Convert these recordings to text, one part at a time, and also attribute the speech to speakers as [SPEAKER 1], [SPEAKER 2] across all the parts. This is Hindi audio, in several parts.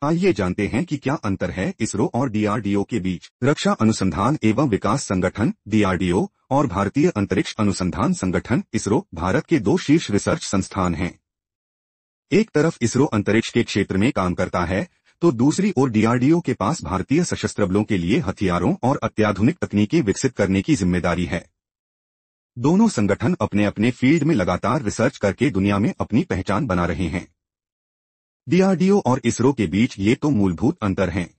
[SPEAKER 1] आइए जानते हैं कि क्या अंतर है इसरो और डीआरडीओ के बीच। रक्षा अनुसंधान एवं विकास संगठन डीआरडीओ और भारतीय अंतरिक्ष अनुसंधान संगठन इसरो भारत के दो शीर्ष रिसर्च संस्थान हैं। एक तरफ इसरो अंतरिक्ष के क्षेत्र में काम करता है तो दूसरी ओर डीआरडीओ के पास भारतीय सशस्त्र बलों के लिए हथियारों और अत्याधुनिक तकनीकें विकसित करने की जिम्मेदारी है। दोनों संगठन अपने अपने फील्ड में लगातार रिसर्च करके दुनिया में अपनी पहचान बना रहे हैं। डीआरडीओ और इसरो के बीच ये तो मूलभूत अंतर हैं।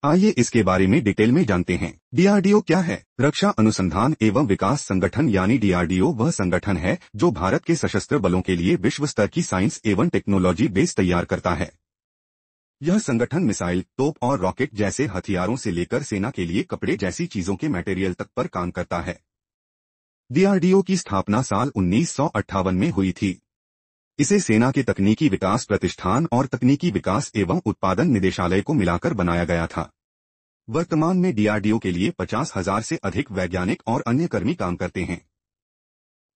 [SPEAKER 1] आइए इसके बारे में डिटेल में जानते हैं। डीआरडीओ क्या है? रक्षा अनुसंधान एवं विकास संगठन यानी डीआरडीओ वह संगठन है जो भारत के सशस्त्र बलों के लिए विश्व स्तर की साइंस एवं टेक्नोलॉजी बेस तैयार करता है। यह संगठन मिसाइल, तोप और रॉकेट जैसे हथियारों से लेकर सेना के लिए कपड़े जैसी चीजों के मटेरियल तक पर काम करता है। डीआरडीओ की स्थापना साल 1958 में हुई थी। इसे सेना के तकनीकी विकास प्रतिष्ठान और तकनीकी विकास एवं उत्पादन निदेशालय को मिलाकर बनाया गया था। वर्तमान में डीआरडीओ के लिए 50,000 से अधिक वैज्ञानिक और अन्य कर्मी काम करते हैं।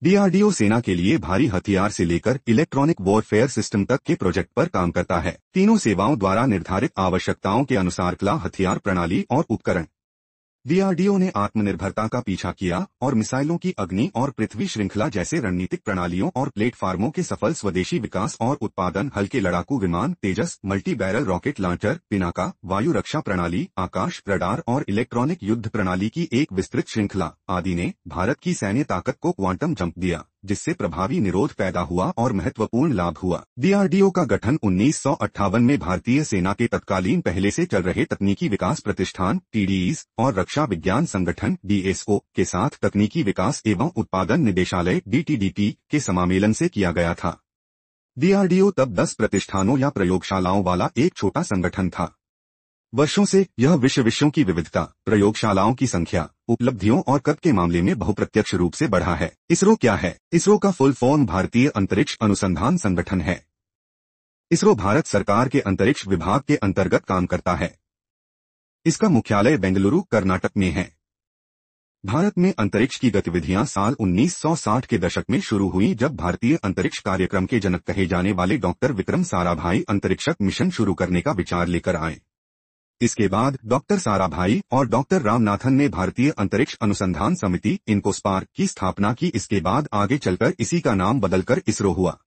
[SPEAKER 1] डीआरडीओ सेना के लिए भारी हथियार से लेकर इलेक्ट्रॉनिक वॉरफेयर सिस्टम तक के प्रोजेक्ट पर काम करता है। तीनों सेवाओं द्वारा निर्धारित आवश्यकताओं के अनुसार कला, हथियार प्रणाली और उपकरण। डीआरडीओ ने आत्मनिर्भरता का पीछा किया और मिसाइलों की अग्नि और पृथ्वी श्रृंखला जैसे रणनीतिक प्रणालियों और प्लेटफार्मों के सफल स्वदेशी विकास और उत्पादन, हल्के लड़ाकू विमान, Tejas, multi barrel rocket launcher, Pinaka, वायु रक्षा प्रणाली, आकाश रडार और इलेक्ट्रॉनिक युद्ध प्रणाली की एक विस्तृत श्रृंखला आदि ने भारत की सैन्य ताकत को क्वांटम जंप दिया, जिससे प्रभावी निरोध पैदा हुआ और महत्वपूर्ण लाभ हुआ। डीआरडीओ का गठन 1958 में भारतीय सेना के तत्कालीन पहले से चल रहे तकनीकी विकास प्रतिष्ठान टीडीईज और रक्षा विज्ञान संगठन डीएसओ के साथ तकनीकी विकास एवं उत्पादन निदेशालय डीटीडीपी के समामेलन से किया गया था। डीआरडीओ तब 10 प्रतिष्ठानों या प्रयोगशालाओं वाला एक छोटा संगठन था। वर्षों से यह विश्वों की विविधता, प्रयोगशालाओं की संख्या, उपलब्धियों और कद के मामले में बहुप्रत्यक्ष रूप से बढ़ा है। इसरो क्या है? इसरो का फुल फॉर्म भारतीय अंतरिक्ष अनुसंधान संगठन है। इसरो भारत सरकार के अंतरिक्ष विभाग के अंतर्गत काम करता है। इसका मुख्यालय बेंगलुरु, कर्नाटक में है। भारत में अंतरिक्ष की गतिविधियां साल 1960 के दशक में शुरू हुई, जब भारतीय अंतरिक्ष कार्यक्रम के जनक कहे जाने वाले डॉक्टर विक्रम साराभाई अंतरिक्षक मिशन शुरू करने का विचार लेकर आए। इसके बाद डॉक्टर साराभाई और डॉक्टर रामनाथन ने भारतीय अंतरिक्ष अनुसंधान समिति इनकोस्पार की स्थापना की। इसके बाद आगे चलकर इसी का नाम बदलकर इसरो हुआ।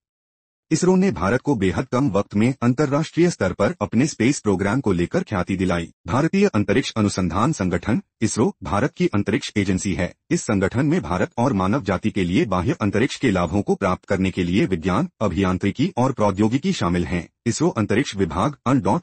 [SPEAKER 1] इसरो ने भारत को बेहद कम वक्त में अंतर्राष्ट्रीय स्तर पर अपने स्पेस प्रोग्राम को लेकर ख्याति दिलाई। भारतीय अंतरिक्ष अनुसंधान संगठन इसरो भारत की अंतरिक्ष एजेंसी है। इस संगठन में भारत और मानव जाति के लिए बाह्य अंतरिक्ष के लाभों को प्राप्त करने के लिए विज्ञान, अभियांत्रिकी और प्रौद्योगिकी शामिल हैं। इसरो अंतरिक्ष विभाग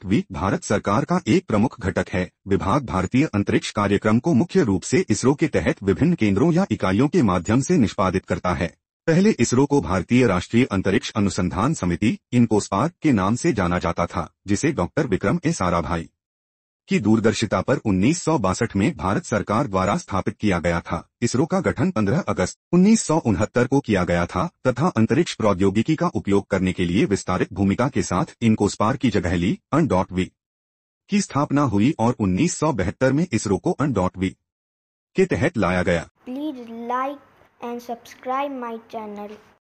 [SPEAKER 1] (वी) भारत सरकार का एक प्रमुख घटक है। विभाग भारतीय अंतरिक्ष कार्यक्रम को मुख्य रूप से इसरो के तहत विभिन्न केंद्रों या इकाइयों के माध्यम से निष्पादित करता है। पहले इसरो को भारतीय राष्ट्रीय अंतरिक्ष अनुसंधान समिति इनकोस्पार के नाम से जाना जाता था, जिसे डॉक्टर विक्रम साराभाई की दूरदर्शिता पर 1962 में भारत सरकार द्वारा स्थापित किया गया था। इसरो का गठन 15 अगस्त 1969 को किया गया था तथा अंतरिक्ष प्रौद्योगिकी का उपयोग करने के लिए विस्तारित भूमिका के साथ इनकोस्पार की जगह ली वी की स्थापना हुई और 1972 में इसरो को वी के तहत लाया गया।
[SPEAKER 2] Please like and subscribe my channel.